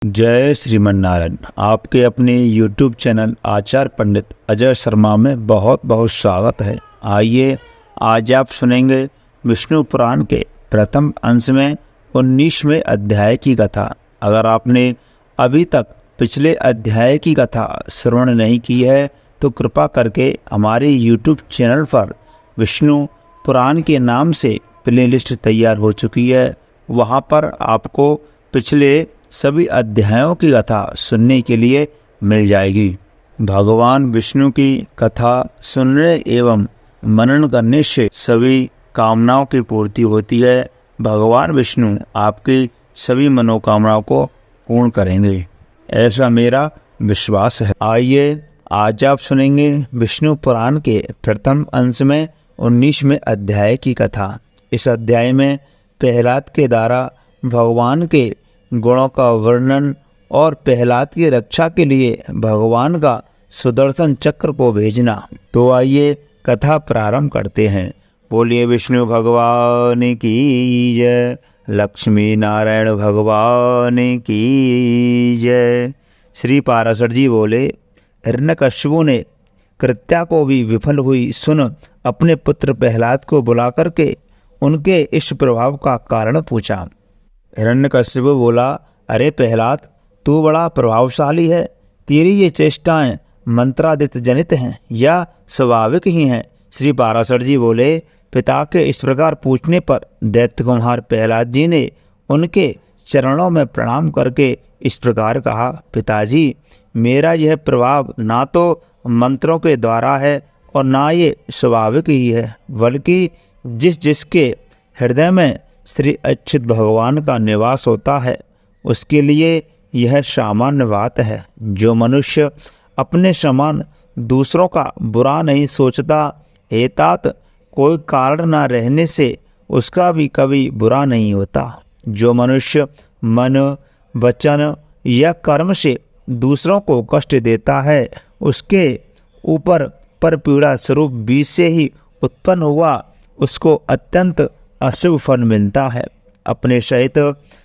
जय श्रीमन्नारायण। आपके अपने YouTube चैनल आचार्य पंडित अजय शर्मा में बहुत बहुत स्वागत है। आइए आज आप सुनेंगे विष्णु पुराण के प्रथम अंश में 19वें अध्याय की कथा। अगर आपने अभी तक पिछले अध्याय की कथा श्रवण नहीं की है तो कृपा करके हमारे YouTube चैनल पर विष्णु पुराण के नाम से प्लेलिस्ट तैयार हो चुकी है। वहाँ पर आपको पिछले सभी अध्यायों की कथा सुनने के लिए मिल जाएगी। भगवान विष्णु की कथा सुनने एवं मनन करने से सभी कामनाओं की पूर्ति होती है। भगवान विष्णु आपकी सभी मनोकामनाओं को पूर्ण करेंगे, ऐसा मेरा विश्वास है। आइए आज आप सुनेंगे विष्णु पुराण के प्रथम अंश में 19वें अध्याय की कथा। इस अध्याय में प्रहलाद के द्वारा भगवान के गुणों का वर्णन और प्रहलाद की रक्षा के लिए भगवान का सुदर्शन चक्र को भेजना। तो आइए कथा प्रारंभ करते हैं। बोलिए विष्णु भगवान की जय, लक्ष्मी नारायण भगवान की जय। श्री पाराशर जी बोले, हिरण्यकश्यपु ने कृत्या को भी विफल हुई सुन अपने पुत्र प्रहलाद को बुला करके उनके इस प्रभाव का कारण पूछा। हिरण्यकश्यप बोला, अरे प्रहलाद, तू बड़ा प्रभावशाली है। तेरी ये चेष्टाएं मंत्रादित जनित हैं या स्वाभाविक ही हैं। श्री पाराशर जी बोले, पिता के इस प्रकार पूछने पर दैत्य कुमार प्रहलाद जी ने उनके चरणों में प्रणाम करके इस प्रकार कहा, पिताजी, मेरा यह प्रभाव ना तो मंत्रों के द्वारा है और ना ये स्वाभाविक ही है, बल्कि जिसके हृदय में श्री अच्युत भगवान का निवास होता है उसके लिए यह सामान्य बात है। जो मनुष्य अपने समान दूसरों का बुरा नहीं सोचता, हेतात कोई कारण न रहने से उसका भी कभी बुरा नहीं होता। जो मनुष्य मन, वचन या कर्म से दूसरों को कष्ट देता है, उसके ऊपर पर पीड़ा स्वरूप बीज से ही उत्पन्न हुआ उसको अत्यंत अशुभ फल मिलता है। अपने सहित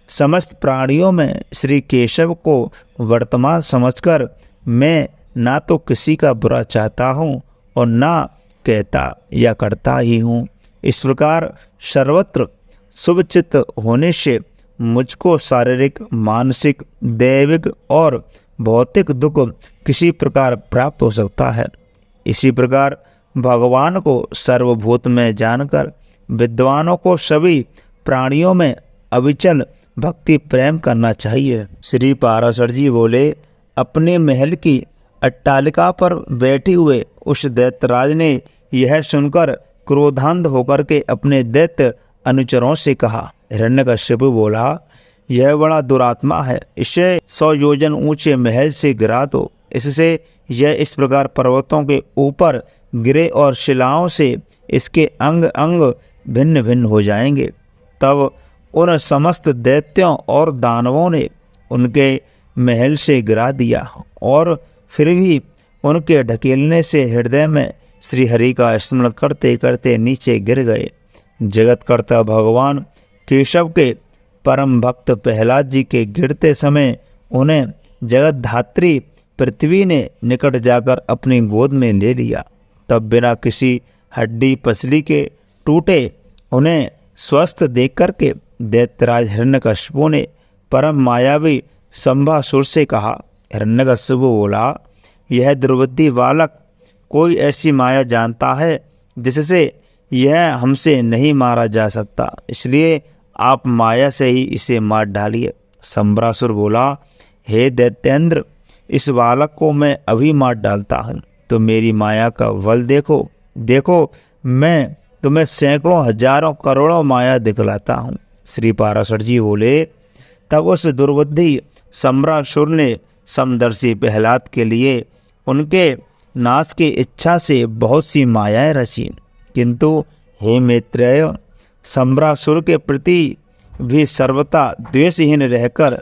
समस्त प्राणियों में श्री केशव को वर्तमान समझकर मैं ना तो किसी का बुरा चाहता हूँ और ना कहता या करता ही हूँ। इस प्रकार सर्वत्र शुभचित्त होने से मुझको शारीरिक, मानसिक, दैविक और भौतिक दुख किसी प्रकार प्राप्त हो सकता है। इसी प्रकार भगवान को सर्वभूत में जानकर विद्वानों को सभी प्राणियों में अविचल भक्ति प्रेम करना चाहिए। श्री पाराशर जी बोले, अपने महल की अट्टालिका पर बैठे हुए उस दैत्यराज ने यह सुनकर क्रोधांध होकर के अपने दैत्य अनुचरों से कहा। हिरण्यकश्यप बोला, यह बड़ा दुरात्मा है, इसे 100 योजन ऊंचे महल से गिरा दो। इससे यह इस प्रकार पर्वतों के ऊपर गिरे और शिलाओं से इसके अंग अंग भिन्न भिन्न हो जाएंगे। तब उन समस्त दैत्यों और दानवों ने उनके महल से गिरा दिया और फिर भी उनके ढकेलने से हृदय में श्री हरि का स्मरण करते करते नीचे गिर गए। जगतकर्ता भगवान केशव के परम भक्त प्रहलाद जी के गिरते समय उन्हें जगत धात्री पृथ्वी ने निकट जाकर अपनी गोद में ले लिया। तब बिना किसी हड्डी पसली के टूटे उन्हें स्वस्थ देख करके दैत्यराज हिरण्यकश्यपु ने परम मायावी संभासुर से कहा। हिरण्यकश्यपु बोला, यह दुर्बुद्धि बालक कोई ऐसी माया जानता है जिससे यह हमसे नहीं मारा जा सकता, इसलिए आप माया से ही इसे मार डालिए। संभासुर बोला, हे दैत्येंद्र, इस बालक को मैं अभी मार डालता हूँ तो मेरी माया का बल देखो। देखो, मैं तुम्हें सैकड़ों हजारों करोड़ों माया दिखलाता हूँ। श्री पाराशर जी बोले, तब उस दुर्बुद्धि सम्रासुर ने समदर्शी प्रहलाद के लिए उनके नाश की इच्छा से बहुत सी मायाएं रची, किंतु हे मैत्रेय, सम्रासुर के प्रति भी सर्वथा द्वेषहीन रहकर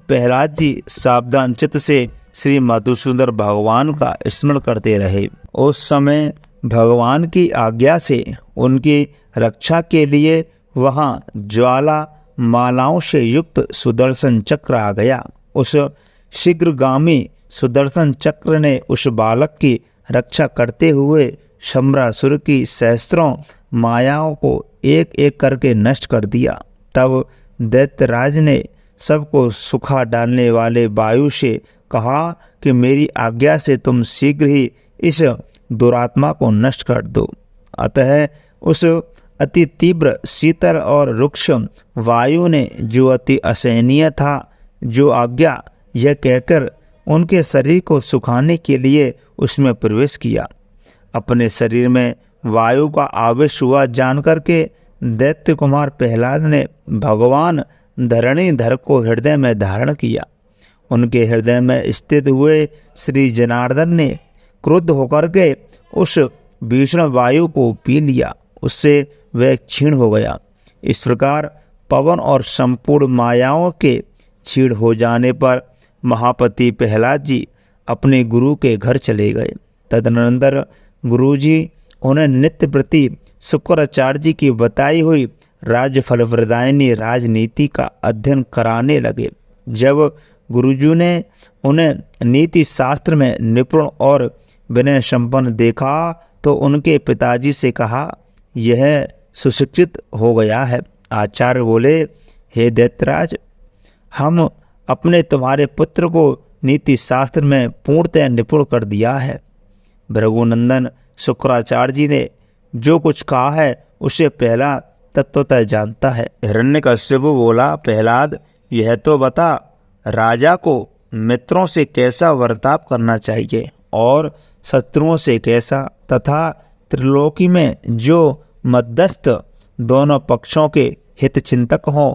प्रहलाद जी सावधान चित्त से श्री मधुसूदन भगवान का स्मरण करते रहे। उस समय भगवान की आज्ञा से उनकी रक्षा के लिए वहाँ ज्वाला मालाओं से युक्त सुदर्शन चक्र आ गया। उस शीघ्रगामी सुदर्शन चक्र ने उस बालक की रक्षा करते हुए शम्रासुर की सहस्त्रों मायाओं को एक एक करके नष्ट कर दिया। तब दैत्यराज ने सबको सुखा डालने वाले वायु से कहा कि मेरी आज्ञा से तुम शीघ्र ही इस दुरात्मा को नष्ट कर दो। अतः उस अति तीव्र शीतल और रुक्ष वायु ने, जो अति असहनीय था, जो आज्ञा यह कहकर उनके शरीर को सुखाने के लिए उसमें प्रवेश किया। अपने शरीर में वायु का आवेश हुआ जानकर के दैत्य कुमार प्रहलाद ने भगवान धरणीधर को हृदय में धारण किया। उनके हृदय में स्थित हुए श्री जनार्दन ने क्रुद्ध होकर के उस भीषण वायु को पी लिया, उससे वह क्षीण हो गया। इस प्रकार पवन और संपूर्ण मायाओं के क्षीण हो जाने पर महापति प्रहलाद जी अपने गुरु के घर चले गए। तदनंतर गुरुजी उन्हें नित्य प्रति शुक्राचार्य जी की बताई हुई राज्य फलप्रदायिनी राजनीति का अध्ययन कराने लगे। जब गुरुजी ने उन्हें नीति शास्त्र में निपुण और विनय संपन्न देखा तो उनके पिताजी से कहा, यह सुशिक्षित हो गया है। आचार्य बोले, हे दैत्यराज, हम अपने तुम्हारे पुत्र को नीति शास्त्र में पूर्णतः निपुण कर दिया है। भृगुनंदन शुक्राचार्य जी ने जो कुछ कहा है उसे पहला तत्वतः जानता है। हिरण्यकश्यप बोला, प्रहलाद, यह तो बता, राजा को मित्रों से कैसा बर्ताव करना चाहिए और शत्रुओं से कैसा, तथा त्रिलोकी में जो मध्यस्थ दोनों पक्षों के हित चिंतक हों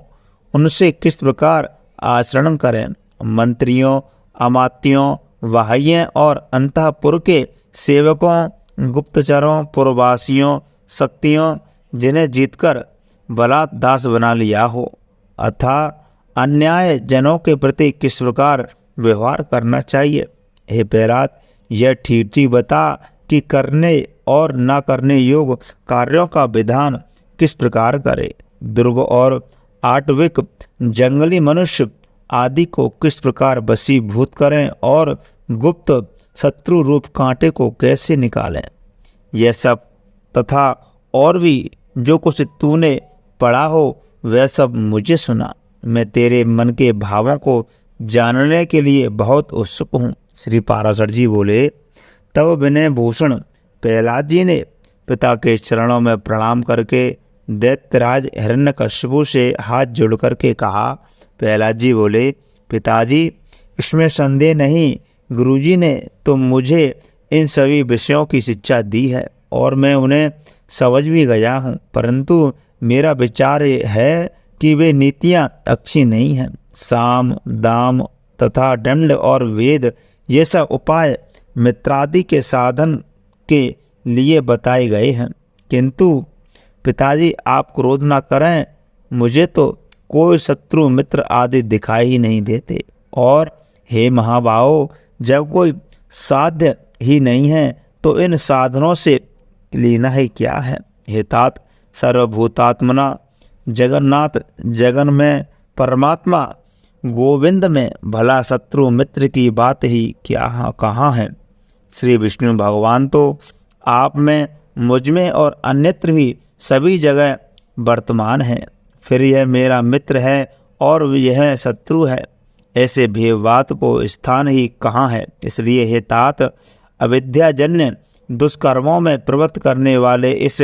उनसे किस प्रकार आचरण करें। मंत्रियों, अमात्यों, वाह्य और अंतःपुर के सेवकों, गुप्तचरों, पुरवासियों, शक्तियों, जिन्हें जीतकर बलात् दास बना लिया हो, अथा अन्याय जनों के प्रति किस प्रकार व्यवहार करना चाहिए। हे प्रहलाद, यह ठीक ठीक बता कि करने और न करने योग्य कार्यों का विधान किस प्रकार करे। दुर्ग और आटविक जंगली मनुष्य आदि को किस प्रकार वशीभूत करें और गुप्त शत्रु रूप कांटे को कैसे निकालें। यह सब तथा और भी जो कुछ तूने पढ़ा हो वह सब मुझे सुना। मैं तेरे मन के भावों को जानने के लिए बहुत उत्सुक हूँ। श्री पाराशर जी बोले, तब विनय भूषण प्रहलाद जी ने पिता के चरणों में प्रणाम करके दैत्यराज हिरण्यकश्यप से हाथ जोड़ करके कहा। प्रहलाद जी बोले, पिताजी, इसमें संदेह नहीं, गुरुजी ने तो मुझे इन सभी विषयों की शिक्षा दी है और मैं उन्हें समझ भी गया हूँ, परंतु मेरा विचार है कि वे नीतियाँ अच्छी नहीं हैं। साम, दाम तथा दंड और वेद ये सब उपाय मित्रादि के साधन के लिए बताए गए हैं, किंतु पिताजी आप क्रोध न करें, मुझे तो कोई शत्रु मित्र आदि दिखाई ही नहीं देते। और हे महाबाहो, जब कोई साध्य ही नहीं है तो इन साधनों से लेना ही क्या है। हे तात, सर्वभूतात्मना जगन्नाथ जगन में परमात्मा गोविंद में भला शत्रु मित्र की बात ही क्या कहाँ है। श्री विष्णु भगवान तो आप में, मुझ में और अन्यत्र भी सभी जगह वर्तमान है। फिर यह मेरा मित्र है और यह शत्रु है, ऐसे भेदभाव को स्थान ही कहाँ है। इसलिए हे तात, अविद्याजन्य दुष्कर्मों में प्रवृत्त करने वाले इस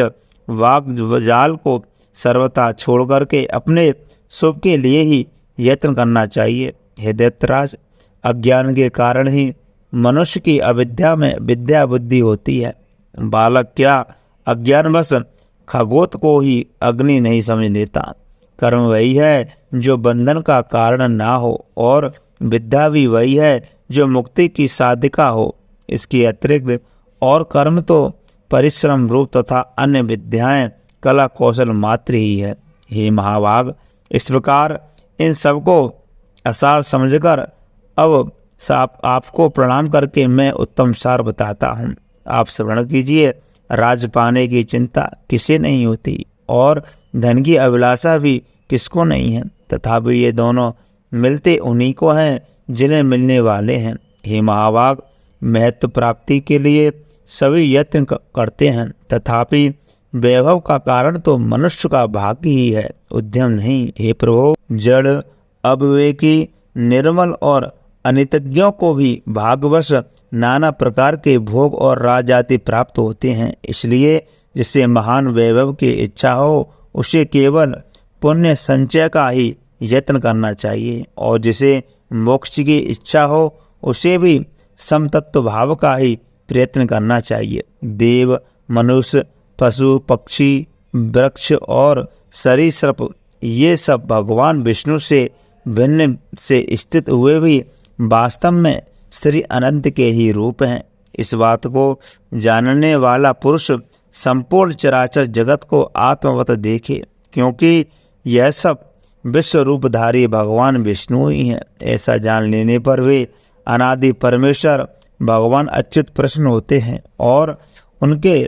वाग्जाल को सर्वथा छोड़ करके अपने शुभ के लिए ही यत्न करना चाहिए। हे दैत्यराज, अज्ञान के कारण ही मनुष्य की अविद्या में विद्या बुद्धि होती है। बालक क्या अज्ञानवश खगोत को ही अग्नि नहीं समझ लेता। कर्म वही है जो बंधन का कारण ना हो और विद्या भी वही है जो मुक्ति की साधिका हो। इसके अतिरिक्त और कर्म तो परिश्रम रूप तथा अन्य विद्याएं कला कौशल मात्र ही है। हे महाभाग, इस प्रकार इन सबको असार समझकर अब आपको प्रणाम करके मैं उत्तम सार बताता हूँ। आप श्रवण कीजिए। राज पाने की चिंता किसे नहीं होती और धन की अभिलाषा भी किसको नहीं है, तथापि ये दोनों मिलते उन्हीं को हैं जिन्हें मिलने वाले हैं। हे महाभाग, महत्व प्राप्ति के लिए सभी यत्न करते हैं, तथापि वैभव का कारण तो मनुष्य का भाग्य ही है, उद्यम नहीं। हे प्रभु, जड़, अविवेकी, निर्मल और अनितज्ञों को भी भाग्यवश नाना प्रकार के भोग और राजाति प्राप्त होते हैं। इसलिए जिसे महान वैभव की इच्छा हो उसे केवल पुण्य संचय का ही यत्न करना चाहिए, और जिसे मोक्ष की इच्छा हो उसे भी समतत्व भाव का ही प्रयत्न करना चाहिए। देव, मनुष्य, पशु, पक्षी, वृक्ष और सरीसृप ये सब भगवान विष्णु से भिन्न से स्थित हुए भी वास्तव में श्री अनंत के ही रूप हैं। इस बात को जानने वाला पुरुष संपूर्ण चराचर जगत को आत्मवत देखे, क्योंकि यह सब विश्व रूपधारी भगवान विष्णु ही हैं। ऐसा जान लेने पर वे अनादि परमेश्वर भगवान अच्युत प्रसन्न होते हैं, और उनके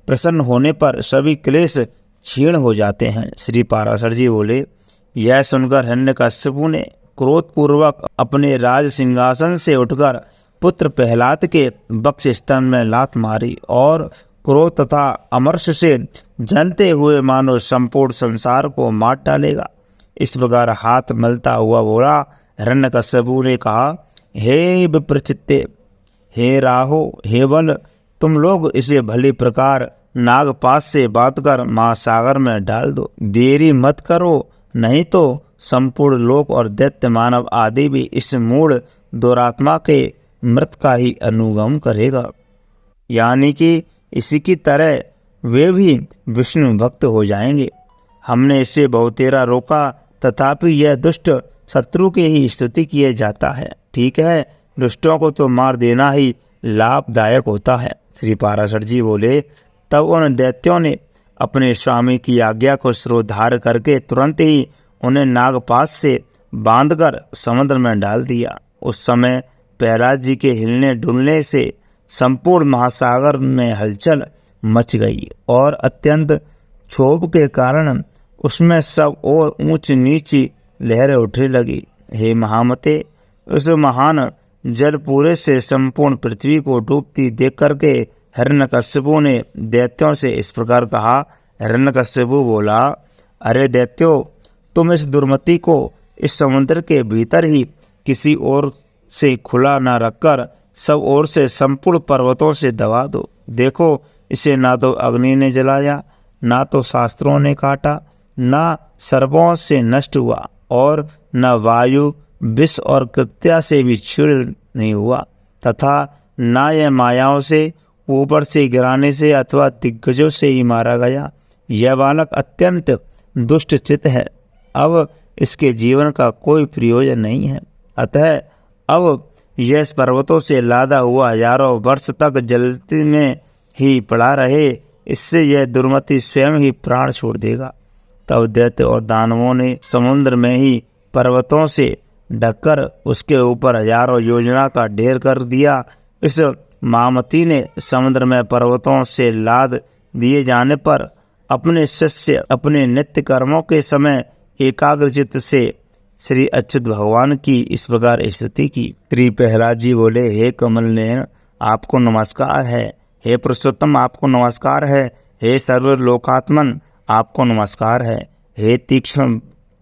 प्रसन्न होने पर सभी क्लेश क्षीण हो जाते हैं। श्री पाराशर जी बोले, यह सुनकर हिरण्यकश्यपु ने क्रोधपूर्वक अपने राज सिंहासन से उठकर पुत्र प्रहलाद के वक्ष स्तन में लात मारी, और क्रोध तथा अमर्ष से जलते हुए मानो संपूर्ण संसार को मार डालेगा। इस प्रकार हाथ मलता हुआ बोला। हिरण्यकश्यपु ने कहा, हे विप्रचित्ते, हे राहो, हे बल, तुम लोग इसे भली प्रकार नागपाश से बांधकर महासागर में डाल दो। देरी मत करो, नहीं तो संपूर्ण लोक और दैत्य मानव आदि भी इस मूढ़ दुरात्मा के मृत का ही अनुगम करेगा, यानी कि इसी की तरह वे भी विष्णु भक्त हो जाएंगे। हमने इसे बहुतेरा रोका, तथापि यह दुष्ट शत्रु की ही स्तुति किए जाता है। ठीक है, दुष्टों को तो मार देना ही लाभदायक होता है। श्री पाराशर जी बोले, तब उन दैत्यों ने अपने स्वामी की आज्ञा को शिरोधार्य करके तुरंत ही उन्हें नागपाश से बांधकर समुद्र में डाल दिया। उस समय प्रहलाद जी के हिलने डुलने से संपूर्ण महासागर में हलचल मच गई, और अत्यंत क्षोभ के कारण उसमें सब और ऊंच नीची लहरें उठने लगी। हे महामते, उस महान जल पूरे से संपूर्ण पृथ्वी को डूबती देख करके हिरण्यकश्यपु ने दैत्यों से इस प्रकार कहा। हिरण्यकश्यपु बोला, अरे दैत्यों, तुम इस दुर्मति को इस समुद्र के भीतर ही किसी ओर से खुला न रखकर सब ओर से संपूर्ण पर्वतों से दबा दो। देखो, इसे ना तो अग्नि ने जलाया, ना तो शास्त्रों ने काटा, ना सर्पों से नष्ट हुआ, और न वायु, विष और कृत्या से भी छीण नहीं हुआ, तथा न यह मायाओं से, ऊपर से गिराने से अथवा दिग्गजों से ही मारा गया। यह बालक अत्यंत दुष्ट चित्त है, अब इसके जीवन का कोई प्रयोजन नहीं है। अतः अब यह पर्वतों से लादा हुआ हजारों वर्ष तक जलती में ही पड़ा रहे, इससे यह दुर्मति स्वयं ही प्राण छोड़ देगा। तब दैत्य और दानवों ने समुद्र में ही पर्वतों से ढककर उसके ऊपर हजारों योजना का ढेर कर दिया। इस महामती ने समुद्र में पर्वतों से लाद दिए जाने पर अपने शिष्य अपने नित्य कर्मों के समय एकाग्रचित्त से श्री अच्युत भगवान की इस प्रकार स्तुति की। श्री प्रहलाद जी बोले, हे कमल नयन, आपको नमस्कार है। हे पुरुषोत्तम, आपको नमस्कार है। हे सर्वलोकात्मन, आपको नमस्कार है। हे तीक्ष्ण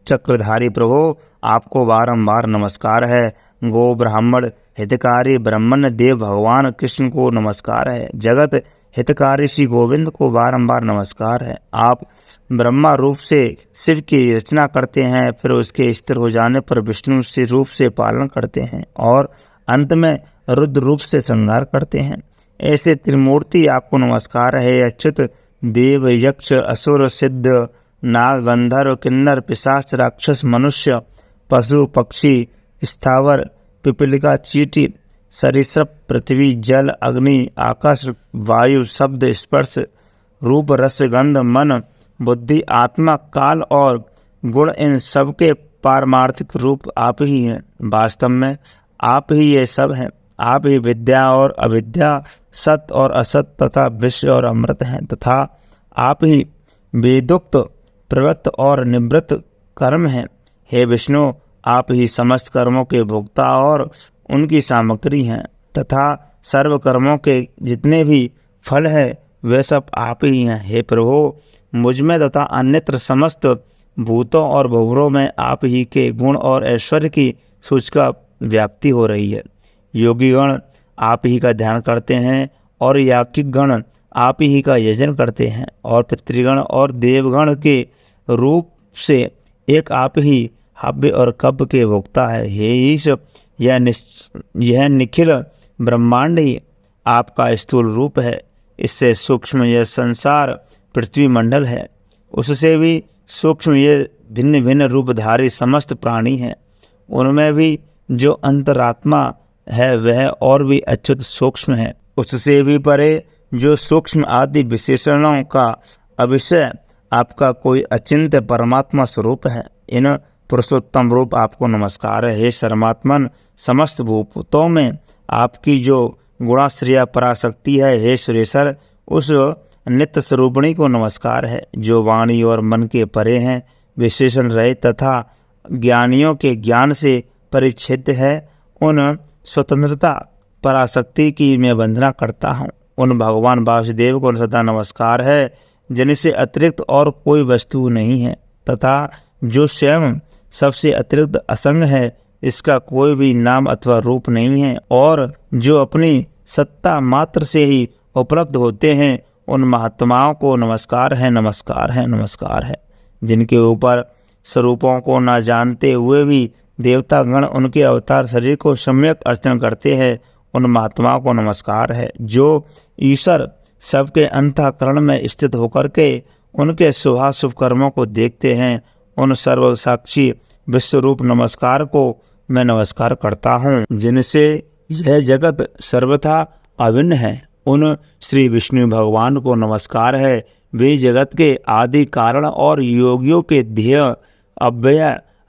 चक्रधारी प्रभु, आपको बारंबार नमस्कार है। गो ब्राह्मण हितकारी ब्रह्मण्य देव भगवान कृष्ण को नमस्कार है। जगत हितकारी श्री गोविंद को बारंबार नमस्कार है। आप ब्रह्मा रूप से शिव की रचना करते हैं, फिर उसके स्थिर हो जाने पर विष्णु से रूप से पालन करते हैं, और अंत में रुद्र रूप से संहार करते हैं। ऐसे त्रिमूर्ति आपको नमस्कार है। अच्युत, देव, यक्ष, असुर, सिद्ध, नाग, गंधर्व, किन्नर, पिशाच, राक्षस, मनुष्य, पशु, पक्षी, स्थावर, पिपलिका, चींटी, सरीसृप, पृथ्वी, जल, अग्नि, आकाश, वायु, शब्द, स्पर्श, रूप, रस, गंध, मन, बुद्धि, आत्मा, काल और गुण, इन सब के पारमार्थिक रूप आप ही हैं। वास्तव में आप ही ये सब हैं। आप ही विद्या और अविद्या, सत्य और असत तथा विश्व और अमृत हैं, तथा आप ही वेदोक्त प्रवृत्त और निवृत्त कर्म हैं। हे विष्णु, आप ही समस्त कर्मों के भोक्ता और उनकी सामग्री हैं तथा सर्व कर्मों के जितने भी फल है वे सब आप ही हैं। हे प्रभु, मुझ में तथा अन्यत्र समस्त भूतों और भंवरों में आप ही के गुण और ऐश्वर्य की सूचका व्याप्ति हो रही है। योगीगण आप ही का ध्यान करते हैं और याज्ञिक गण आप ही का यजन करते हैं और पितृगण और देवगण के रूप से एक आप ही हव्य और कब्ब के भोक्ता है। हे ईश, यह निखिल ब्रह्मांड ही आपका स्थूल रूप है। इससे सूक्ष्म यह संसार पृथ्वी मंडल है, उससे भी सूक्ष्म ये भिन्न भिन्न रूपधारी समस्त प्राणी हैं। उनमें भी जो अंतरात्मा है वह और भी अच्युत सूक्ष्म है। उससे भी परे जो सूक्ष्म आदि विशेषणों का अविषय आपका कोई अचिंत्य परमात्मा स्वरूप है। इन पुरुषोत्तम रूप आपको नमस्कार है। हे शर्मात्मन, समस्त भूतों में आपकी जो गुणाश्रया पराशक्ति है। हे सुरेश्वर, उस नित्य स्वरूपिणी को नमस्कार है जो वाणी और मन के परे हैं, विशेषण रहित तथा ज्ञानियों के ज्ञान से परिच्छिन्न है। उन स्वतंत्रता पराशक्ति की मैं वंदना करता हूँ। उन भगवान वासुदेव को सदा नमस्कार है जिनसे अतिरिक्त और कोई वस्तु नहीं है तथा जो स्वयं सबसे अतिरिक्त असंग है, इसका कोई भी नाम अथवा रूप नहीं है और जो अपनी सत्ता मात्र से ही उपलब्ध होते हैं। उन महात्माओं को नमस्कार है, नमस्कार है, नमस्कार है। जिनके ऊपर स्वरूपों को न जानते हुए भी देवतागण उनके अवतार शरीर को सम्यक अर्चन करते हैं, उन महात्माओं को नमस्कार है। जो ईश्वर सबके अंतःकरण में स्थित होकर के उनके शुभाशुभ कर्मों को देखते हैं, उन सर्व साक्षी विश्वरूप नमस्कार को मैं नमस्कार करता हूँ। जिनसे यह जगत सर्वथा अभिन्न है, उन श्री विष्णु भगवान को नमस्कार है। वे जगत के आदि कारण और योगियों के ध्येय अव्यय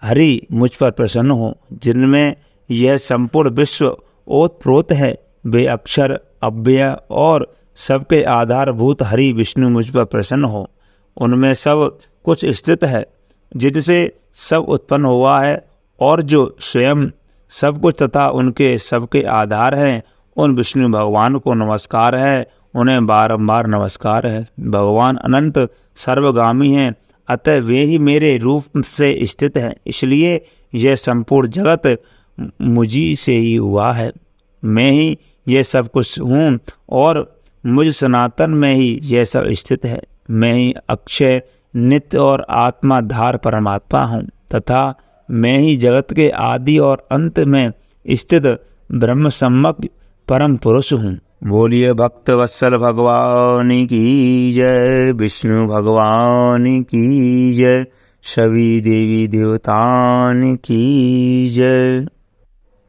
हरि मुझ पर प्रसन्न हो, जिनमें यह संपूर्ण विश्व ओतप्रोत है। वे अक्षर अव्यय और सबके आधारभूत हरि विष्णु मुझ पर प्रसन्न हो। उनमें सब कुछ स्थित है, जिनसे सब उत्पन्न हुआ है और जो स्वयं सब कुछ तथा उनके सबके आधार हैं, उन विष्णु भगवान को नमस्कार है। उन्हें बारंबार नमस्कार है। भगवान अनंत सर्वगामी हैं, अतः वे ही मेरे रूप से स्थित हैं। इसलिए यह संपूर्ण जगत मुझी से ही हुआ है। मैं ही यह सब कुछ हूँ और मुझ सनातन में ही यह सब स्थित है। मैं ही अक्षय नित्य और आत्माधार परमात्मा हूँ तथा मैं ही जगत के आदि और अंत में स्थित ब्रह्म सम्यक परम पुरुष हूँ। बोलिए भक्त वत्सल भगवान की जय, विष्णु भगवान की जय, सभी देवी देवताओं की जय।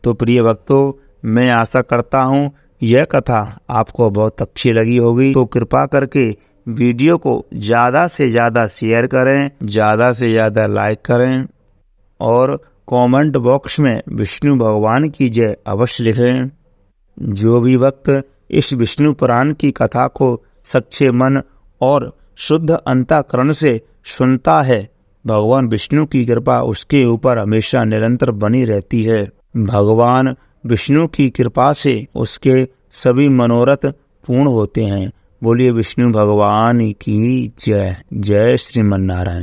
तो प्रिय भक्तों, मैं आशा करता हूँ यह कथा आपको बहुत अच्छी लगी होगी। तो कृपा करके वीडियो को ज़्यादा से ज़्यादा शेयर करें, ज़्यादा से ज़्यादा लाइक करें और कमेंट बॉक्स में विष्णु भगवान की जय अवश्य लिखें। जो भी भक्त इस विष्णु पुराण की कथा को सच्चे मन और शुद्ध अंतःकरण से सुनता है, भगवान विष्णु की कृपा उसके ऊपर हमेशा निरंतर बनी रहती है। भगवान विष्णु की कृपा से उसके सभी मनोरथ पूर्ण होते हैं। बोलिए विष्णु भगवान की जय। जय श्रीमन नारायण।